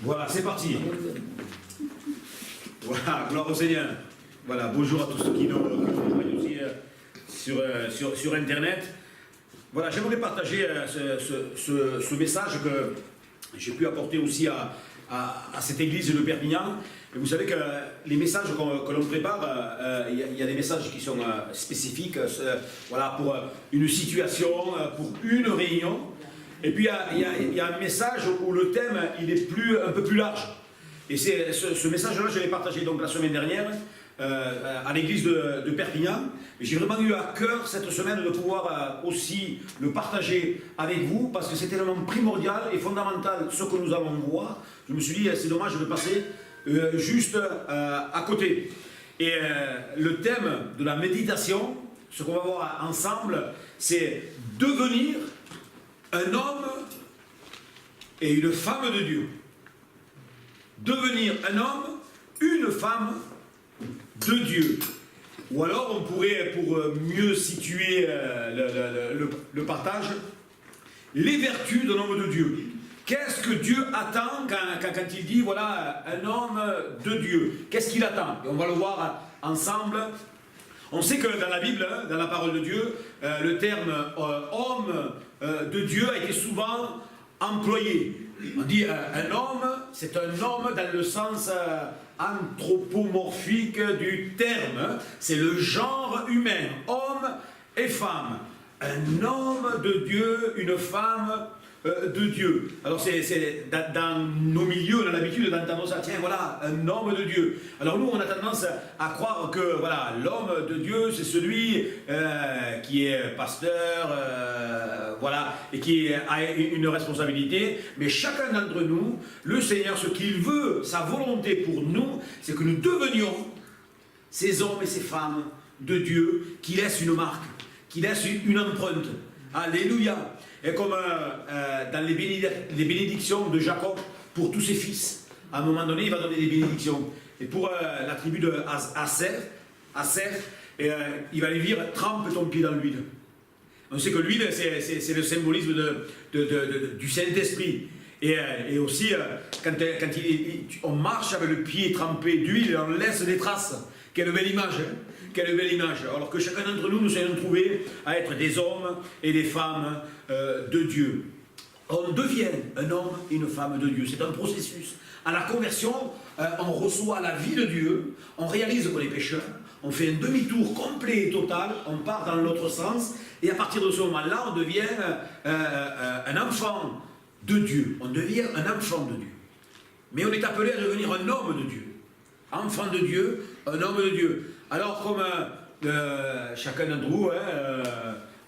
Voilà, c'est parti. Voilà, gloire au Seigneur. Voilà, bonjour à tous ceux qui nous voient aussi sur Internet. Voilà, j'aimerais partager ce message que j'ai pu apporter aussi à cette église de Perpignan. Et vous savez que les messages que l'on prépare, il y a des messages qui sont spécifiques, voilà, pour une situation, pour une réunion. Et puis il y a un message où le thème il est un peu plus large. Et ce message-là, je l'ai partagé donc la semaine dernière à l'église de Perpignan. J'ai vraiment eu à cœur cette semaine de pouvoir aussi le partager avec vous parce que c'est tellement primordial et fondamental ce que nous allons voir. Je me suis dit, c'est dommage de passer juste à côté. Et le thème de la méditation, ce qu'on va voir ensemble, c'est devenir un homme et une femme de Dieu. Devenir un homme, une femme de Dieu. Ou alors on pourrait, pour mieux situer le partage, les vertus d'un homme de Dieu. Qu'est-ce que Dieu attend quand il dit, voilà, un homme de Dieu? Qu'est-ce qu'il attend? Et on va le voir ensemble. On sait que dans la Bible, dans la parole de Dieu, le terme homme de Dieu a été souvent employé. On dit un homme, c'est un homme dans le sens anthropomorphique du terme. C'est le genre humain, homme et femme. Un homme de Dieu, une femme de Dieu. Alors c'est dans nos milieux, on a l'habitude d'entendre ça, tiens voilà, un homme de Dieu. Alors nous on a tendance à croire que voilà, l'homme de Dieu c'est celui qui est pasteur, voilà, et qui a une responsabilité, mais chacun d'entre nous, le Seigneur, ce qu'il veut, sa volonté pour nous, c'est que nous devenions ces hommes et ces femmes de Dieu qui laissent une marque, qui laissent une empreinte. Alléluia. Et comme dans les bénédictions de Jacob pour tous ses fils, à un moment donné, il va donner des bénédictions. Et pour la tribu de Aser, il va lui dire « trempe ton pied dans l'huile ». On sait que l'huile, c'est le symbolisme du Saint-Esprit. Et aussi, quand on marche avec le pied trempé d'huile, on laisse des traces. Quelle belle image, hein? Quelle belle image. Alors que chacun d'entre nous, nous soyons trouvés à être des hommes et des femmes de Dieu. On devient un homme et une femme de Dieu. C'est un processus. À la conversion, on reçoit la vie de Dieu, on réalise qu'on est pécheur, on fait un demi-tour complet et total, on part dans l'autre sens, et à partir de ce moment-là, on devient un enfant de Dieu. On devient un enfant de Dieu. Mais on est appelé à devenir un homme de Dieu. Enfant de Dieu, un homme de Dieu. Alors comme chacun d'entre vous,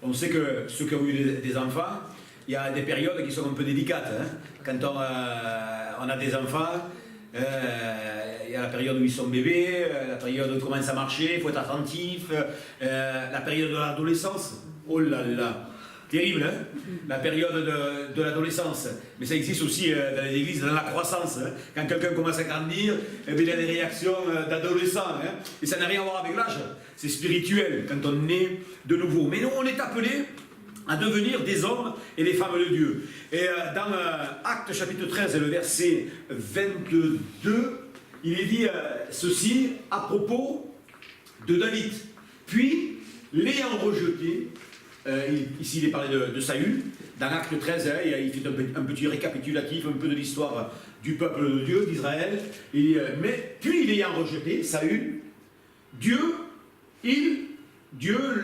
on sait que ceux qui ont eu des enfants, il y a des périodes qui sont un peu délicates. Hein. Quand on a des enfants, il y a la période où ils sont bébés, la période où ils commencent à marcher, il faut être attentif, la période de l'adolescence, oh là là, terrible, hein, la période de l'adolescence. Mais ça existe aussi dans les églises, dans la croissance. Hein. Quand quelqu'un commence à grandir, eh bien, il y a des réactions d'adolescents. Hein. Et ça n'a rien à voir avec l'âge. C'est spirituel quand on naît de nouveau. Mais nous, on est appelés à devenir des hommes et des femmes de Dieu. Et dans Actes chapitre 13, le verset 22, il est dit ceci à propos de David. Puis, l'ayant rejeté, ici il est parlé de Saül, dans Acte 13, il fait un petit récapitulatif un peu de l'histoire du peuple de Dieu, d'Israël, mais puis l'ayant rejeté, Saül, Dieu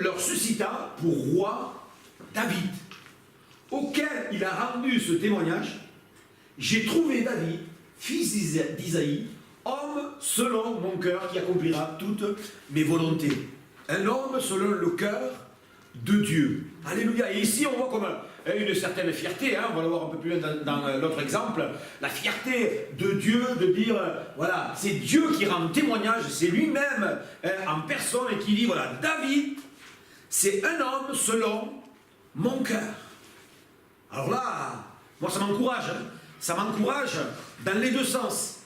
leur suscita pour roi David, auquel il a rendu ce témoignage: j'ai trouvé David, fils d'Isaïe, homme selon mon cœur qui accomplira toutes mes volontés. Un homme selon le cœur de Dieu. Alléluia. Et ici, on voit comme une certaine fierté, hein, on va le voir un peu plus loin dans l'autre exemple, la fierté de Dieu de dire, voilà, c'est Dieu qui rend témoignage, c'est lui-même en personne et qui dit, voilà, David, c'est un homme selon mon cœur. Alors là, moi ça m'encourage, hein, ça m'encourage dans les deux sens.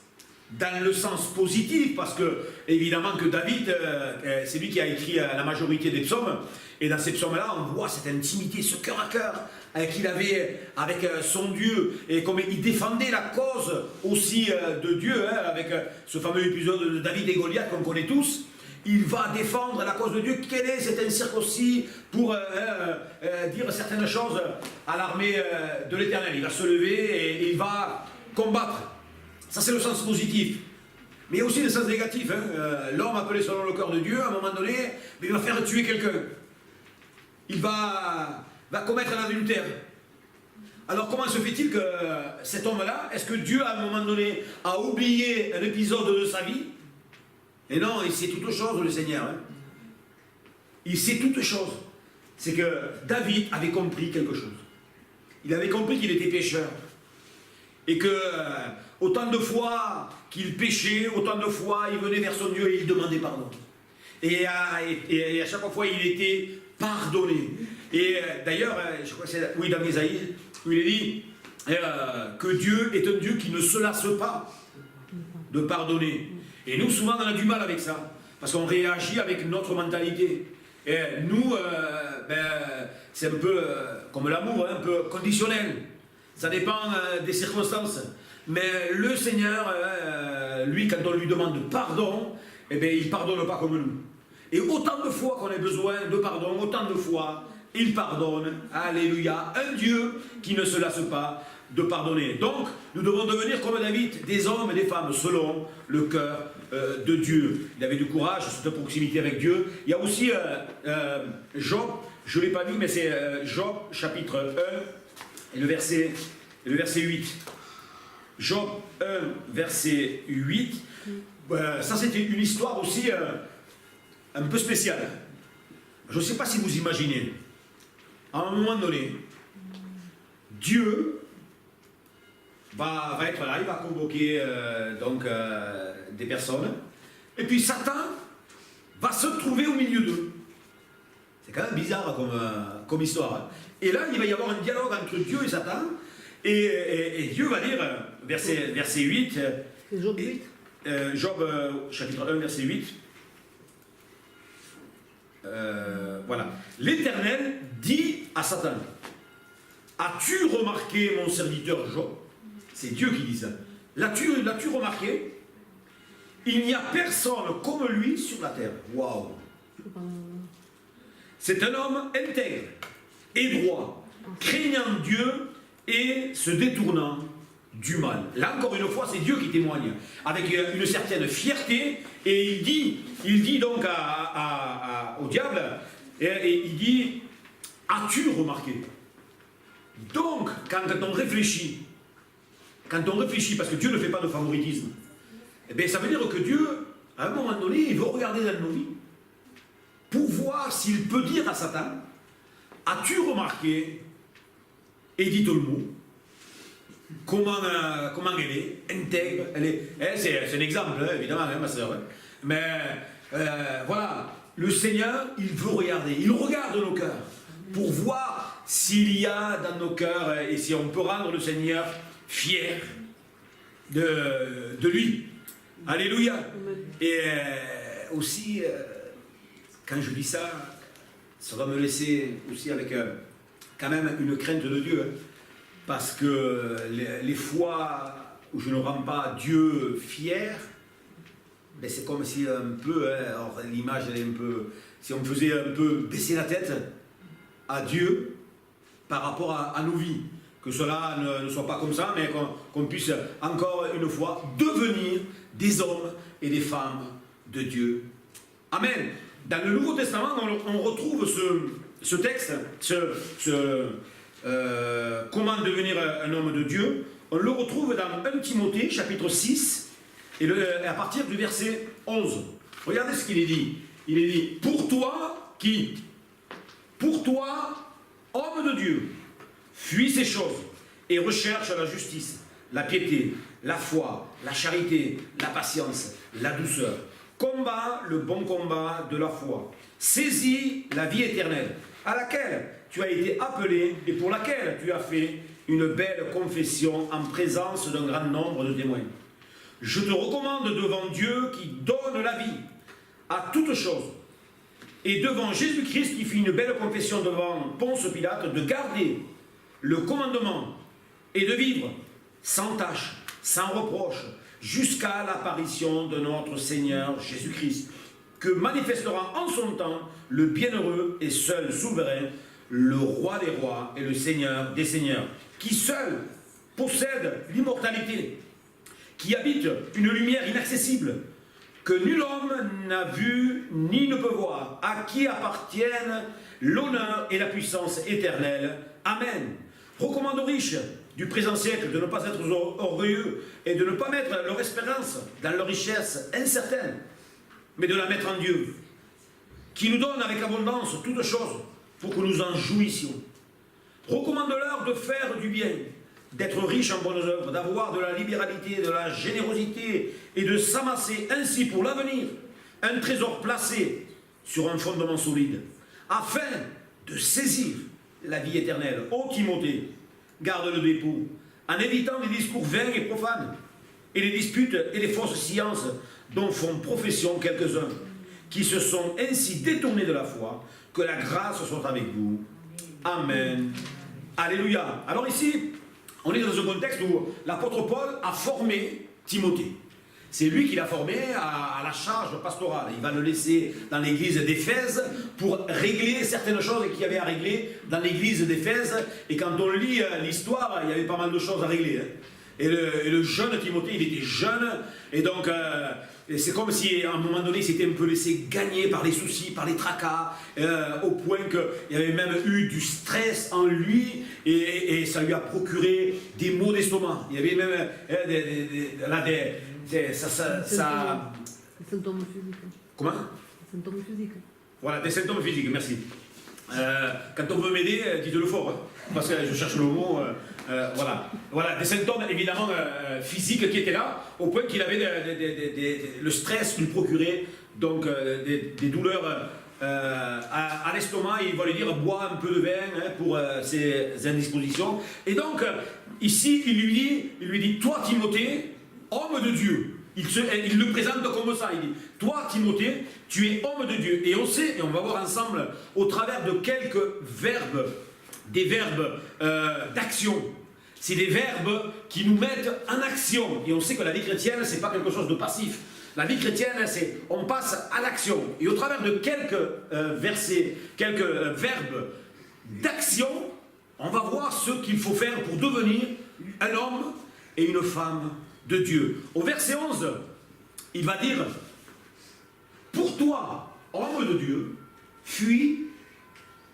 dans le sens positif, parce que évidemment que David, c'est lui qui a écrit la majorité des psaumes, et dans ces psaumes-là, on voit cette intimité, ce cœur à cœur qu'il avait avec son Dieu, et comme il défendait la cause aussi de Dieu, avec ce fameux épisode de David et Goliath qu'on connaît tous. Il va défendre la cause de Dieu. Quel est cet incirconcis pour dire certaines choses à l'armée de l'Éternel? Il va se lever et il va combattre. Ça, c'est le sens positif. Mais il y a aussi le sens négatif. L'homme appelé selon le cœur de Dieu, à un moment donné, il va faire tuer quelqu'un. Il va commettre un adultère. Alors comment se fait-il que cet homme-là, est-ce que Dieu, à un moment donné, a oublié un épisode de sa vie? Et non, il sait toutes choses, le Seigneur. Il sait toutes choses. C'est que David avait compris quelque chose. Il avait compris qu'il était pécheur. Et que autant de fois qu'il péchait, autant de fois il venait vers son Dieu et il demandait pardon. Et à chaque fois, il était pardonné. Et d'ailleurs, je crois que c'est dans Isaïe, où il est dit que Dieu est un Dieu qui ne se lasse pas de pardonner. Et nous, souvent, on a du mal avec ça, parce qu'on réagit avec notre mentalité. Et nous, c'est un peu comme l'amour, un peu conditionnel. Ça dépend des circonstances. Mais le Seigneur, lui, quand on lui demande pardon, eh bien, il ne pardonne pas comme nous. Et autant de fois qu'on a besoin de pardon, autant de fois, il pardonne. Alléluia. Un Dieu qui ne se lasse pas de pardonner. Donc, nous devons devenir comme David, des hommes et des femmes selon le cœur de Dieu. Il avait du courage, cette proximité avec Dieu. Il y a aussi Job, je ne l'ai pas vu, mais c'est Job chapitre 1 et le verset 8. Job 1, verset 8. Ça, c'était une histoire aussi un peu spéciale. Je ne sais pas si vous imaginez. À un moment donné, Dieu va être là, il va convoquer des personnes, et puis Satan va se trouver au milieu d'eux. C'est quand même bizarre comme histoire. Hein. Et là, il va y avoir un dialogue entre Dieu et Satan, et Dieu va dire, verset 8, Job 8. Job chapitre 1, verset 8, voilà. L'Éternel dit à Satan, as-tu remarqué mon serviteur Job? C'est Dieu qui dit ça. L'as-tu remarqué? Il n'y a personne comme lui sur la terre. Waouh! C'est un homme intègre et droit, craignant Dieu et se détournant du mal. Là encore une fois, c'est Dieu qui témoigne avec une certaine fierté, et il dit donc au diable, et il dit, as-tu remarqué? Donc, quand on réfléchit, parce que Dieu ne fait pas de favoritisme, eh bien, ça veut dire que Dieu, à un moment donné, il veut regarder dans nos vies pour voir s'il peut dire à Satan, as-tu remarqué, Edith Olmo, comment elle est, intègre, c'est un exemple, hein, évidemment, hein, ma soeur, hein. Mais voilà, le Seigneur, il veut regarder, il regarde nos cœurs pour voir s'il y a dans nos cœurs, et si on peut rendre le Seigneur fier de lui. Alléluia. Et aussi, quand je dis ça, ça va me laisser aussi avec quand même une crainte de Dieu. Hein, parce que les fois où je ne rends pas Dieu fier, ben c'est comme si un peu, hein, alors l'image elle est un peu, si on faisait un peu baisser la tête à Dieu par rapport à nos vies. Que cela ne soit pas comme ça, mais qu'on puisse encore une fois devenir des hommes et des femmes de Dieu. Amen. Dans le Nouveau Testament, on retrouve ce texte, comment devenir un homme de Dieu. On le retrouve dans 1 Timothée, chapitre 6, et à partir du verset 11. Regardez ce qu'il est dit. Il est dit, pour toi, qui? Pour toi, homme de Dieu, fuis ces choses et recherche la justice, la piété, la foi, la charité, la patience, la douceur. Combat le bon combat de la foi. Saisis la vie éternelle, à laquelle tu as été appelé et pour laquelle tu as fait une belle confession en présence d'un grand nombre de témoins. je te recommande devant Dieu qui donne la vie à toutes choses, et devant Jésus-Christ qui fit une belle confession devant Ponce Pilate, de garder le commandement et de vivre sans tâche, sans reproche, jusqu'à l'apparition de notre Seigneur Jésus-Christ, que manifestera en son temps le bienheureux et seul souverain, le roi des rois et le Seigneur des seigneurs, qui seul possède l'immortalité, qui habite une lumière inaccessible, que nul homme n'a vu ni ne peut voir, à qui appartiennent l'honneur et la puissance éternelle. Amen. Recommande aux riches du présent siècle de ne pas être orgueilleux et de ne pas mettre leur espérance dans leur richesse incertaine, mais de la mettre en Dieu, qui nous donne avec abondance toutes choses pour que nous en jouissions. Recommande-leur de faire du bien, d'être riches en bonnes œuvres, d'avoir de la libéralité, de la générosité et de s'amasser ainsi pour l'avenir un trésor placé sur un fondement solide, afin de saisir la vie éternelle. Ô Timothée, garde le dépôt, en évitant les discours vains et profanes, et les disputes et les fausses sciences dont font profession quelques-uns, qui se sont ainsi détournés de la foi. Que la grâce soit avec vous. Amen. Alléluia. Alors ici, on est dans un contexte où l'apôtre Paul a formé Timothée. C'est lui qui l'a formé à la charge pastorale. Il va le laisser dans l'église d'Éphèse pour régler certaines choses qu'il y avait à régler dans l'église d'Éphèse. Et quand on lit l'histoire, il y avait pas mal de choses à régler. Et le jeune Timothée, il était jeune, et donc c'est comme si à un moment donné il s'était un peu laissé gagner par les soucis, par les tracas, au point qu'il y avait même eu du stress en lui, et ça lui a procuré des maux d'estomac. Il y avait même des symptômes physiques. Comment? Des symptômes physiques. Voilà, des symptômes physiques, merci. Quand on veut m'aider, dites-le fort, hein, parce que je cherche le mot. Voilà, des symptômes évidemment physiques qui étaient là, au point qu'il avait le stress lui procurait donc des douleurs à l'estomac. Il va lui dire bois un peu de vin pour ses indispositions. Et donc ici il lui dit toi Timothée, homme de Dieu. Il le présente comme ça, il dit toi Timothée, tu es homme de Dieu. Et on sait, et on va voir ensemble au travers de quelques verbes, des verbes d'action. C'est des verbes qui nous mettent en action. Et on sait que la vie chrétienne, c'est pas quelque chose de passif. La vie chrétienne, c'est on passe à l'action. Et au travers de quelques versets, quelques verbes d'action, on va voir ce qu'il faut faire pour devenir un homme et une femme de Dieu. Au verset 11, il va dire pour toi, homme de Dieu, fuis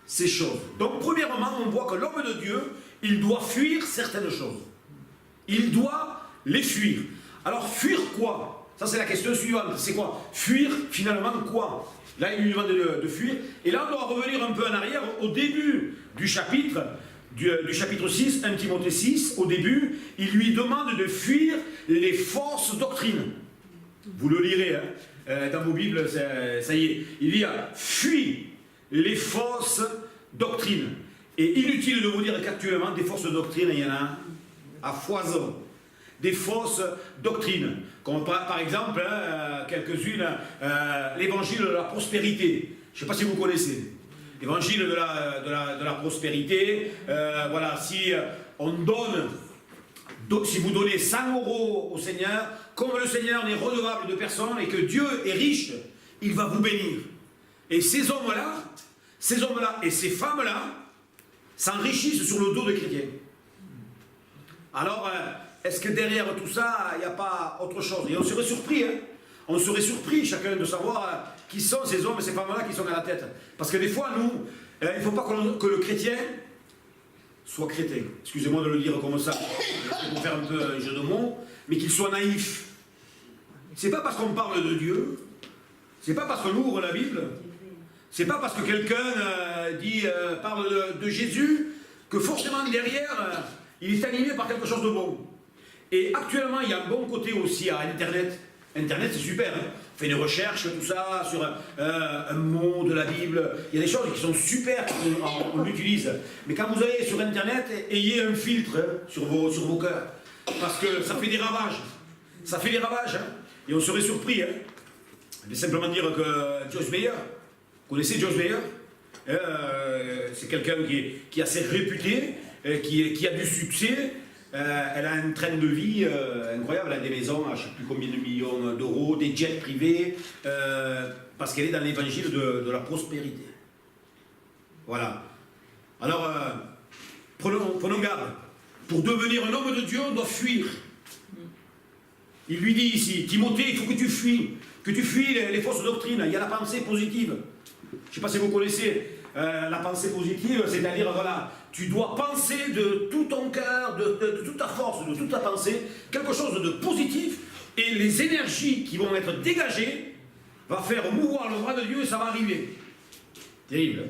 ces choses. Donc premièrement, on voit que l'homme de Dieu, il doit fuir certaines choses. Il doit les fuir. Alors fuir quoi? Ça c'est la question suivante. C'est quoi? Fuir finalement quoi? Là il lui demande de fuir. Et là on doit revenir un peu en arrière au début du chapitre, du chapitre 6, 1 Timothée 6. Au début, il lui demande de fuir les fausses doctrines. Vous le lirez dans vos Bibles, ça y est. Il dit fuis les fausses doctrines. Et inutile de vous dire qu'actuellement, des fausses doctrines, il y en a à foison. Des fausses doctrines. Comme par exemple, quelques-unes, l'évangile de la prospérité. Je ne sais pas si vous connaissez. L'évangile de la prospérité. Voilà, si on donne, si vous donnez 100 € au Seigneur, comme le Seigneur n'est redevable de personne et que Dieu est riche, il va vous bénir. Et ces hommes-là et ces femmes-là s'enrichissent sur le dos des chrétiens. Alors, est-ce que derrière tout ça, il n'y a pas autre chose? Et on serait surpris, hein? On serait surpris chacun de savoir qui sont ces hommes et ces femmes-là qui sont à la tête. Parce que des fois, nous, il ne faut pas que le chrétien soit chrétien. Excusez-moi de le dire comme ça, pour faire un peu un jeu de mots, mais qu'il soit naïf. C'est pas parce qu'on parle de Dieu, c'est pas parce qu'on ouvre la Bible, c'est pas parce que quelqu'un parle de Jésus que forcément derrière il est animé par quelque chose de bon. Et actuellement il y a un bon côté aussi à Internet. Internet c'est super, hein. On fait des recherches, tout ça, sur un mot de la Bible. Il y a des choses qui sont super, on l'utilise. Mais quand vous allez sur Internet, ayez un filtre sur vos cœurs. Parce que ça fait des ravages. Ça fait des ravages, hein. Et on serait surpris. Hein. Je vais simplement dire que Joyce Meyer, vous connaissez Joyce Meyer? C'est quelqu'un qui est assez réputé, qui a du succès. Elle a un train de vie incroyable, elle a des maisons à je ne sais plus combien de millions d'euros, des jets privés, parce qu'elle est dans l'évangile de la prospérité. Voilà. Alors, prenons garde. Pour devenir un homme de Dieu, on doit fuir. Il lui dit ici, Timothée, il faut que tu fuis les fausses doctrines. Il y a la pensée positive. Je ne sais pas si vous connaissez la pensée positive, c'est-à-dire, voilà, tu dois penser de tout ton cœur, de toute ta force, de toute ta pensée, quelque chose de positif, et les énergies qui vont être dégagées va faire mouvoir le bras de Dieu et ça va arriver. Terrible.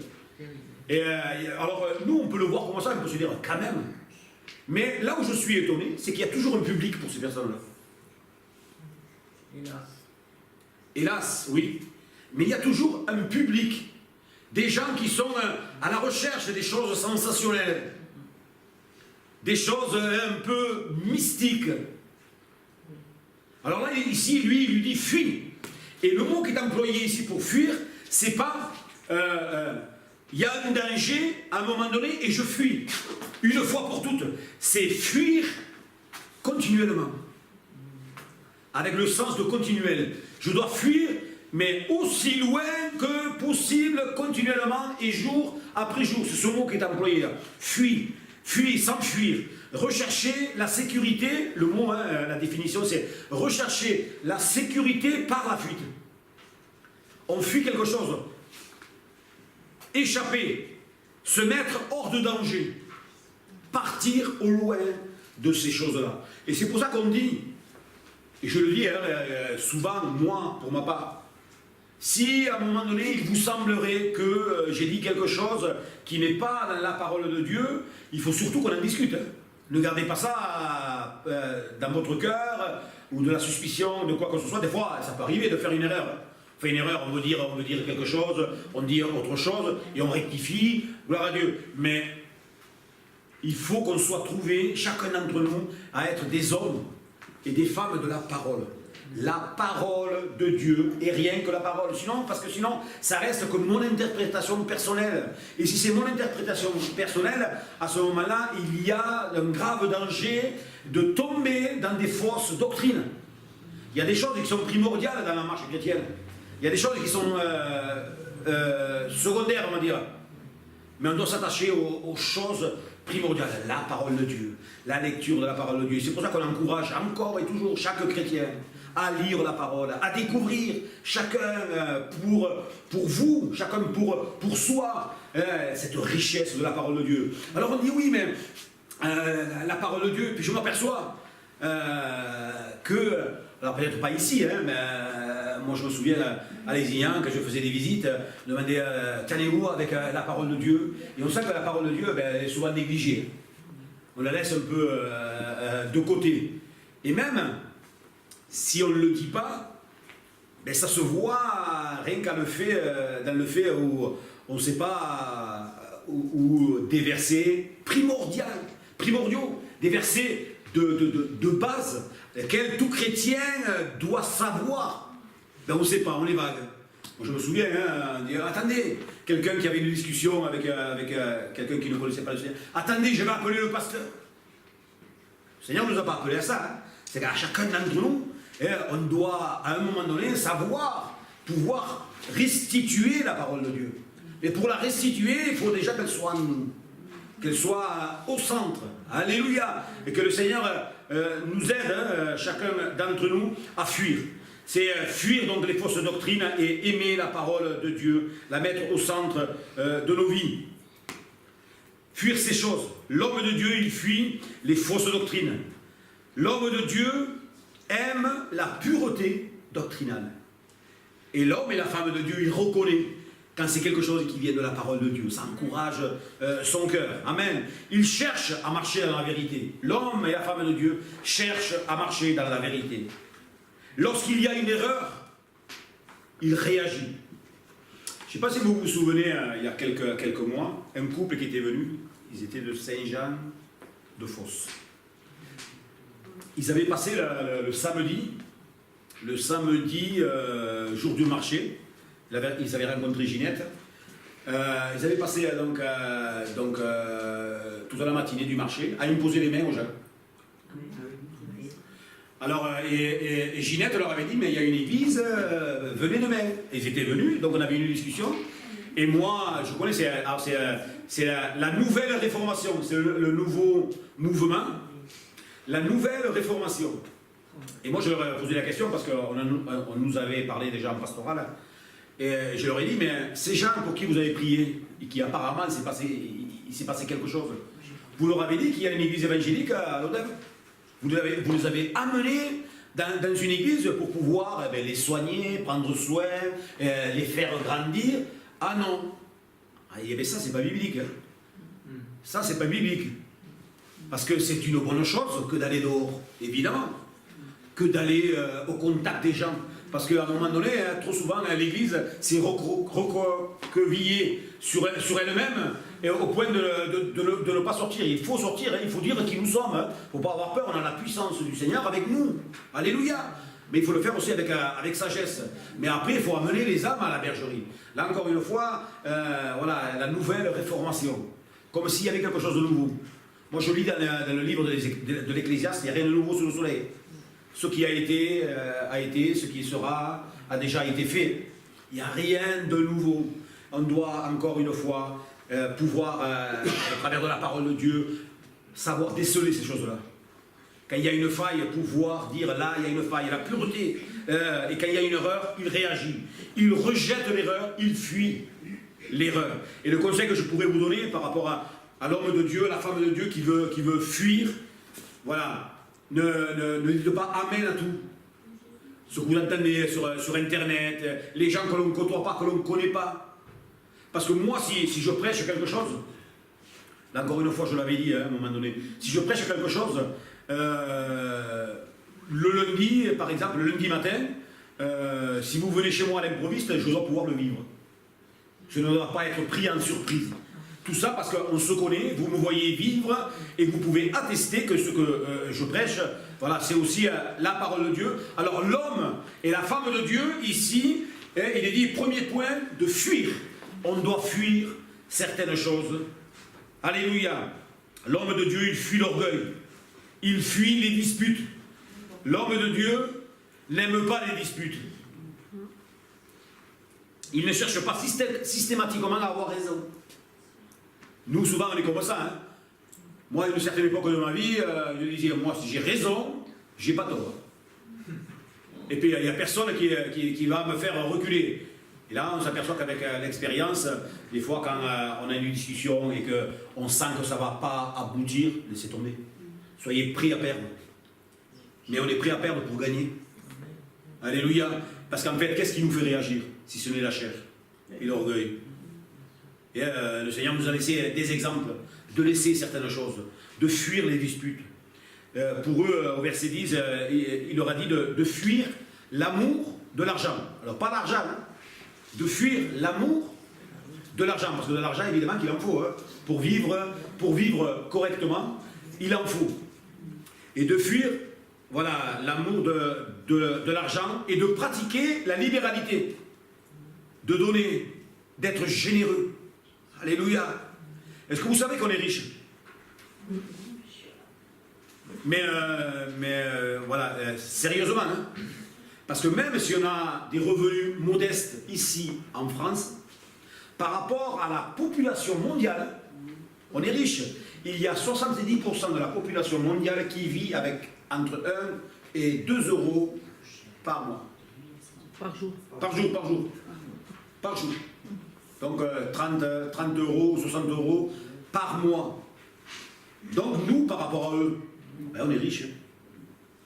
Et alors, nous, on peut le voir comme ça, on peut se dire, quand même. Mais là où je suis étonné, c'est qu'il y a toujours un public pour ces personnes-là. Hélas. Hélas, oui. Mais il y a toujours un public. Des gens qui sont à la recherche des choses sensationnelles. Des choses un peu mystiques. Alors là, ici, lui, il lui dit fuis. Et le mot qui est employé ici pour fuir, c'est pas il y a un danger à un moment donné et je fuis. Une fois pour toutes. C'est fuir continuellement. Avec le sens de continuel. Je dois fuir, mais aussi loin que possible, continuellement et jour après jour. C'est ce mot qui est employé là. Fuis, fuis, s'enfuir. Rechercher la sécurité, le mot, hein, la définition c'est rechercher la sécurité par la fuite. On fuit quelque chose. Échapper, se mettre hors de danger, partir au loin de ces choses-là. Et c'est pour ça qu'on dit, et je le dis souvent, moi, pour ma part, si à un moment donné, il vous semblerait que j'ai dit quelque chose qui n'est pas dans la parole de Dieu, il faut surtout qu'on en discute. Hein. Ne gardez pas ça dans votre cœur, ou de la suspicion, de quoi que ce soit. Des fois, ça peut arriver de faire une erreur. On fait une erreur, on veut dire quelque chose, on dit autre chose, et on rectifie, gloire à Dieu. Mais il faut qu'on soit trouvé, chacun d'entre nous, à être des hommes et des femmes de la parole. La parole de Dieu et rien que la parole. Sinon, parce que sinon, ça reste comme mon interprétation personnelle. Et si c'est mon interprétation personnelle, à ce moment-là, il y a un grave danger de tomber dans des fausses doctrines. Il y a des choses qui sont primordiales dans la marche chrétienne. Il y a des choses qui sont secondaires, on va dire. Mais on doit s'attacher aux choses primordiales. La parole de Dieu, la lecture de la parole de Dieu. C'est pour ça qu'on encourage encore et toujours chaque chrétien à lire la parole, à découvrir chacun pour vous, chacun pour soi, cette richesse de la parole de Dieu. Alors on dit oui, mais la parole de Dieu, puis je m'aperçois que, alors peut-être pas ici, hein, mais moi je me souviens à Lézignan, quand je faisais des visites, demander qu'allez-vous avec la parole de Dieu, et on sait que la parole de Dieu elle est souvent négligée. On la laisse un peu de côté. Et même si on ne le dit pas, ben ça se voit rien qu'à dans le fait où on ne sait pas où des versets primordiaux, des versets de base, lesquels tout chrétien doit savoir. Ben on ne sait pas, on est vague. Moi, je me souviens, hein, dire, attendez, quelqu'un qui avait une discussion avec quelqu'un qui ne connaissait pas le Seigneur. Attendez, je vais appeler le pasteur. Le Seigneur ne nous a pas appelé à ça. Hein. C'est qu'à chacun d'entre nous, on doit, à un moment donné, savoir, pouvoir restituer la parole de Dieu. Et pour la restituer, il faut déjà qu'elle soit en nous, qu'elle soit au centre. Alléluia. Et que le Seigneur nous aide, hein, chacun d'entre nous, à fuir. C'est fuir donc les fausses doctrines et aimer la parole de Dieu, la mettre au centre de nos vies. Fuir ces choses. L'homme de Dieu, il fuit les fausses doctrines. L'homme de Dieu aime la pureté doctrinale. Et l'homme et la femme de Dieu, il reconnaît quand c'est quelque chose qui vient de la parole de Dieu. Ça encourage son cœur. Amen. Il cherche à marcher dans la vérité. L'homme et la femme de Dieu cherchent à marcher dans la vérité. Lorsqu'il y a une erreur, il réagit. Je ne sais pas si vous vous souvenez, il y a quelques mois, un couple qui était venu, ils étaient de Saint-Jean de Fosse. ils avaient passé le samedi, jour du marché. Ils avaient rencontré Ginette. Ils avaient passé toute la matinée du marché à imposer les mains aux gens. Alors, et Ginette leur avait dit, mais il y a une église, venez demain. Et ils étaient venus, donc on avait eu une discussion. Et moi, je connais, c'est la nouvelle réformation, c'est le nouveau mouvement, la nouvelle réformation. Et moi, je leur ai posé la question, parce qu'on nous avait parlé déjà en pastoral, et je leur ai dit, mais ces gens pour qui vous avez prié, et qui apparemment, il s'est passé quelque chose, vous leur avez dit qu'il y a une église évangélique à l'Odève? Vous les avez amenés dans une église pour pouvoir les soigner, prendre soin, les faire grandir. Ah non. Et bien ça, c'est pas biblique. Ça, c'est pas biblique. Parce que c'est une bonne chose que d'aller dehors, évidemment. Que d'aller au contact des gens. Parce qu'à un moment donné, trop souvent, l'église s'est recroquevillée sur elle-même, et au point de ne pas sortir. Il faut sortir, il faut dire qui nous sommes. Il ne faut pas avoir peur, on a la puissance du Seigneur avec nous. Alléluia. Mais il faut le faire aussi avec sagesse. Mais après, il faut amener les âmes à la bergerie. Là, encore une fois, voilà, la nouvelle réformation. Comme s'il y avait quelque chose de nouveau. Moi, je lis dans le livre de l'Ecclésiaste, il n'y a rien de nouveau sous le soleil. Ce qui a été, ce qui sera, a déjà été fait. Il n'y a rien de nouveau. On doit, encore une fois, pouvoir, à travers de la parole de Dieu, savoir déceler ces choses-là. Quand il y a une faille, pouvoir dire là, il y a une faille, la pureté. Et quand il y a une erreur, il réagit. Il rejette l'erreur, il fuit l'erreur. Et le conseil que je pourrais vous donner par rapport à l'homme de Dieu, la femme de Dieu qui veut fuir, voilà, ne dites pas amen à tout. Ce que vous entendez sur Internet, les gens que l'on ne côtoie pas, que l'on ne connaît pas. Parce que moi, si je prêche quelque chose, là encore une fois, je l'avais dit à un moment donné, si je prêche quelque chose, le lundi, par exemple, le lundi matin, si vous venez chez moi à l'improviste, je dois pouvoir le vivre. Je ne dois pas être pris en surprise. Tout ça parce qu'on se connaît, vous me voyez vivre et vous pouvez attester que ce que je prêche, voilà, c'est aussi la parole de Dieu. Alors l'homme et la femme de Dieu, ici, il est dit, premier point, de fuir. On doit fuir certaines choses. Alléluia. L'homme de Dieu, il fuit l'orgueil. Il fuit les disputes. L'homme de Dieu n'aime pas les disputes. Il ne cherche pas systématiquement à avoir raison. Nous, souvent, on est comme ça. Hein. Moi, à une certaine époque de ma vie, je disais, moi, si j'ai raison, j'ai pas tort. Et puis, il n'y a personne qui va me faire reculer. Et là, on s'aperçoit qu'avec l'expérience, des fois, quand on a une discussion et qu'on sent que ça ne va pas aboutir, laissez tomber. Soyez prêts à perdre. Mais on est prêt à perdre pour gagner. Alléluia. Parce qu'en fait, qu'est-ce qui nous fait réagir, si ce n'est la chair et l'orgueil? Et le Seigneur nous a laissé des exemples de laisser certaines choses, de fuir les disputes. Pour eux, au verset 10, il leur a dit de fuir l'amour de l'argent. Alors pas l'argent, hein, de fuir l'amour de l'argent, parce que de l'argent, évidemment qu'il en faut, hein, pour vivre correctement, il en faut. Et de fuir, voilà, l'amour de l'argent et de pratiquer la libéralité, de donner, d'être généreux. Alléluia. Est-ce que vous savez qu'on est riche? Mais voilà, sérieusement, hein, parce que même si on a des revenus modestes ici en France, par rapport à la population mondiale, on est riche. Il y a 70% de la population mondiale qui vit avec entre 1 et 2 euros par mois. Par jour. Par jour. Donc 30 euros, 60 euros par mois. Donc nous, par rapport à eux, ben on est riches.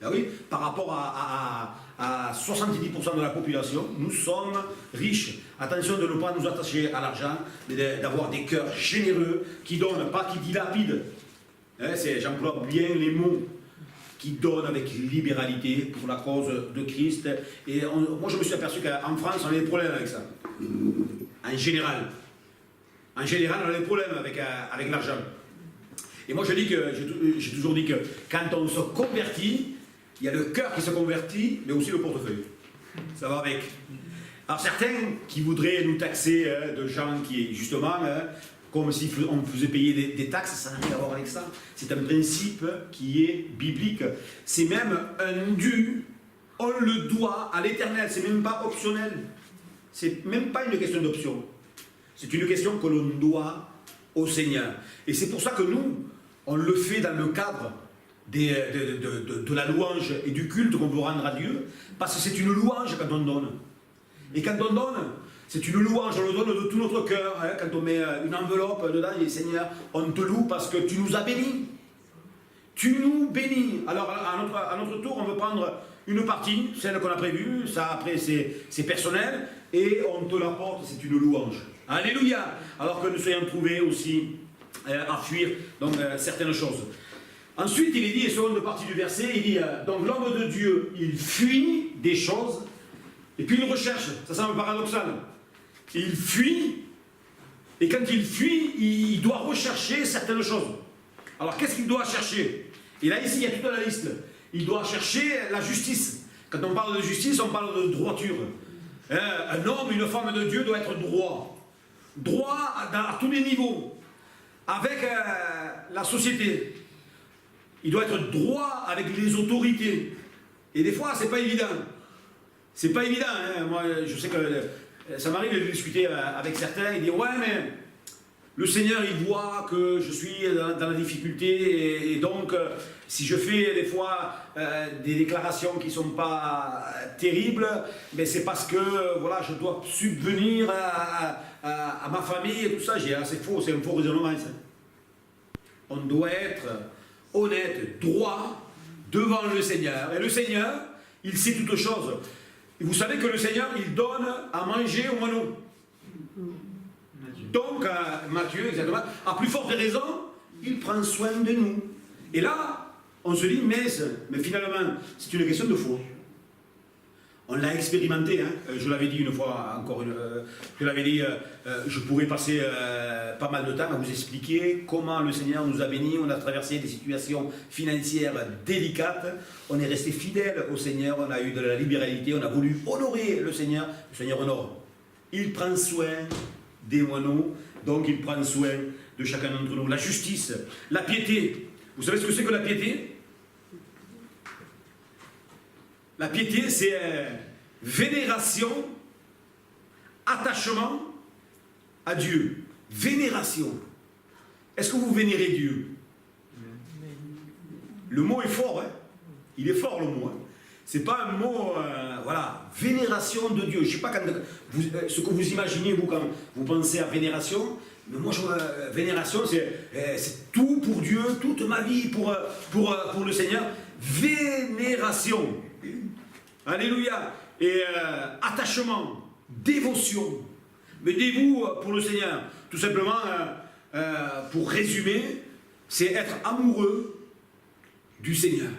Ben oui, par rapport à 70% de la population, nous sommes riches. Attention de ne pas nous attacher à l'argent, mais d'avoir des cœurs généreux, qui donnent, pas qui dilapident. Hein, j'emploie bien les mots, qui donnent avec libéralité pour la cause de Christ. Et moi je me suis aperçu qu'en France, on a des problèmes avec ça. En général. En général, on a des problèmes avec l'argent. Et moi j'ai toujours dit que quand on se convertit, il y a le cœur qui se convertit, mais aussi le portefeuille. Ça va avec. Alors certains qui voudraient nous taxer de gens qui, justement, comme si on faisait payer des taxes, ça n'a rien à voir avec ça. C'est un principe qui est biblique. C'est même un dû, on le doit à l'Éternel, c'est même pas optionnel. C'est même pas une question d'option. C'est une question que l'on doit au Seigneur. Et c'est pour ça que nous, on le fait dans le cadre de la louange et du culte qu'on veut rendre à Dieu, parce que c'est une louange quand on donne. Et quand on donne, c'est une louange, on le donne de tout notre cœur. Hein, quand on met une enveloppe dedans, il dit Seigneur, on te loue parce que tu nous as bénis. Tu nous bénis. Alors à notre tour, on veut prendre une partie, celle qu'on a prévue, ça après c'est personnel, et on te l'apporte, c'est une louange. Alléluia. Alors que nous soyons trouvés aussi à fuir donc, certaines choses. Ensuite, il est dit, et seconde partie du verset, il dit, donc l'homme de Dieu, il fuit des choses, et puis il recherche. Ça semble paradoxal. Il fuit, et quand il fuit, il doit rechercher certaines choses. Alors qu'est-ce qu'il doit chercher? Et là, ici, il y a toute la liste. Il doit chercher la justice. Quand on parle de justice, on parle de droiture. Un homme, une femme de Dieu doit être droit. Droit à tous les niveaux. Avec la société. Il doit être droit avec les autorités. Et des fois, c'est pas évident. C'est pas évident. Hein. Moi, je sais que ça m'arrive de discuter avec certains. Ils disent ouais, mais le Seigneur, il voit que je suis dans la difficulté. Et donc, si je fais des fois des déclarations qui ne sont pas terribles, mais c'est parce que voilà, je dois subvenir à ma famille et tout ça. J'ai c'est faux, c'est un faux raisonnement. Ça. On doit être honnête, droit devant le Seigneur. Et le Seigneur, il sait toutes choses. Et vous savez que le Seigneur, il donne à manger aux moineaux. Donc, Matthieu, exactement, à plus forte raison, il prend soin de nous. Et là, on se dit, mais finalement, c'est une question de foi. On l'a expérimenté, hein. Je l'avais dit une fois, encore je l'avais dit, je pourrais passer pas mal de temps à vous expliquer comment le Seigneur nous a bénis, on a traversé des situations financières délicates, on est resté fidèle au Seigneur, on a eu de la libéralité, on a voulu honorer le Seigneur honore. Il prend soin des moineaux, donc il prend soin de chacun d'entre nous. La justice, la piété, vous savez ce que c'est que la piété? La piété, c'est vénération, attachement à Dieu. Vénération. Est-ce que vous vénérez Dieu? Le mot est fort, hein? Il est fort le mot. Hein? C'est pas un mot, voilà, vénération de Dieu. Je ne sais pas ce que vous imaginez, vous, quand vous pensez à vénération. Mais moi, vénération, c'est tout pour Dieu, toute ma vie pour le Seigneur. Vénération. Alléluia. Et attachement, dévotion. Mettez-vous pour le Seigneur. Tout simplement, pour résumer, c'est être amoureux du Seigneur.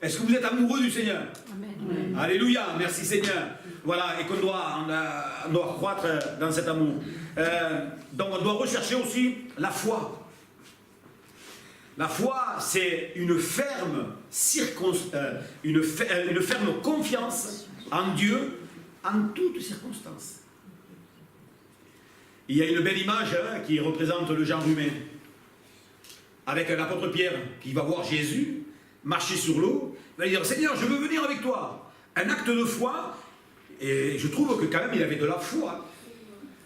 Est-ce que vous êtes amoureux du Seigneur? Amen. Alléluia, merci Seigneur. Voilà, et qu'on doit croître dans cet amour. Donc on doit rechercher aussi la foi. La foi, c'est une ferme confiance en Dieu en toutes circonstances. Il y a une belle image qui représente le genre humain. Avec l'apôtre Pierre qui va voir Jésus marcher sur l'eau. Il va dire, Seigneur, je veux venir avec toi. Un acte de foi. Et je trouve que quand même il avait de la foi.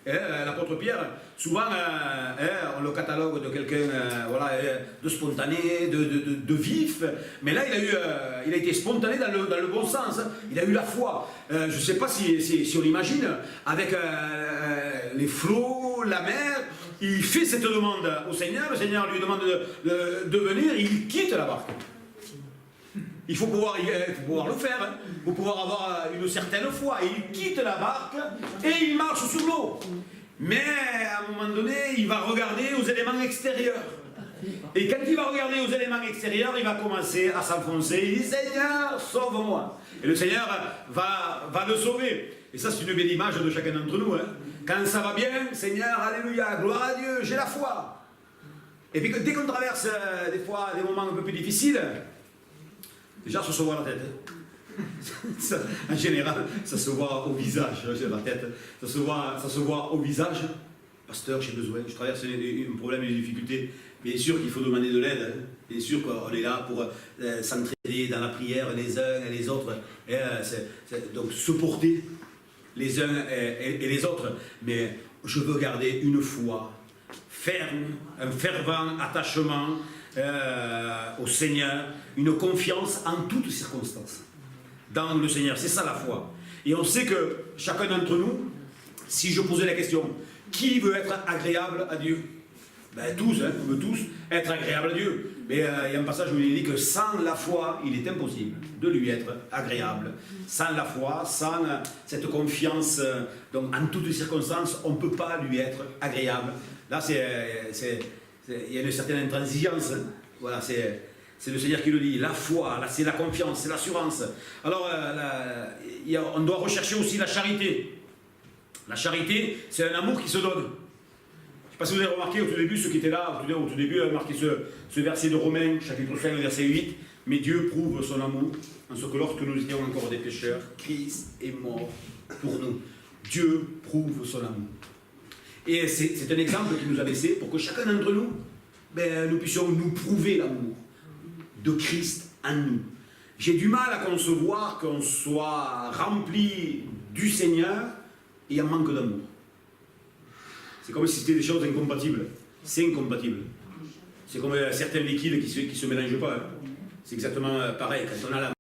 L'apôtre Pierre, souvent, on le catalogue de quelqu'un de spontané, de vif, mais là, il a été spontané dans le bon sens. Il a eu la foi. Je ne sais pas si on l'imagine, avec les flots, la mer, il fait cette demande au Seigneur, le Seigneur lui demande de venir, et il quitte la barque. Il faut pouvoir le faire, hein. Il faut pouvoir avoir une certaine foi. Il quitte la barque et il marche sur l'eau. Mais à un moment donné, il va regarder aux éléments extérieurs. Et quand il va regarder aux éléments extérieurs, il va commencer à s'enfoncer. Il dit, Seigneur, sauve-moi. Et le Seigneur va le sauver. Et ça, c'est une belle image de chacun d'entre nous. Hein. Quand ça va bien, Seigneur, alléluia, gloire à Dieu, j'ai la foi. Et puis dès qu'on traverse des fois des moments un peu plus difficiles, Déjà, ça se voit à la tête. En général, ça se voit au visage, la tête. Ça se voit au visage. Pasteur, j'ai besoin, je traverse un problème et des difficultés. Bien sûr qu'il faut demander de l'aide. Bien sûr qu'on est là pour s'entraider dans la prière les uns et les autres. Et, donc se porter les uns et les autres. Mais je veux garder une foi ferme, un fervent attachement au Seigneur, une confiance en toutes circonstances dans le Seigneur. C'est ça la foi. Et on sait que chacun d'entre nous, si je posais la question, qui veut être agréable à Dieu? Ben, tous, hein, on veut tous être agréable à Dieu. Mais il y a un passage où il dit que sans la foi, il est impossible de lui être agréable. Sans la foi, sans cette confiance, donc en toutes les circonstances, on ne peut pas lui être agréable. Là, il y a une certaine intransigeance. Hein. Voilà, c'est le Seigneur qui le dit. La foi, c'est la confiance, c'est l'assurance. Alors, on doit rechercher aussi la charité. La charité, c'est un amour qui se donne. Je ne sais pas si vous avez remarqué au tout début, ceux qui étaient là, au tout début, marqué ce verset de Romains, chapitre 5, verset 8. Mais Dieu prouve son amour en ce que lorsque nous étions encore des pécheurs, Christ est mort pour nous. Dieu prouve son amour. Et c'est un exemple qu'il nous a laissé pour que chacun d'entre nous, nous puissions nous prouver l'amour de Christ en nous. J'ai du mal à concevoir qu'on soit rempli du Seigneur et en manque d'amour. C'est comme si c'était des choses incompatibles. C'est incompatible. C'est comme certains liquides qui se mélangent pas. Hein. C'est exactement pareil. Quand on a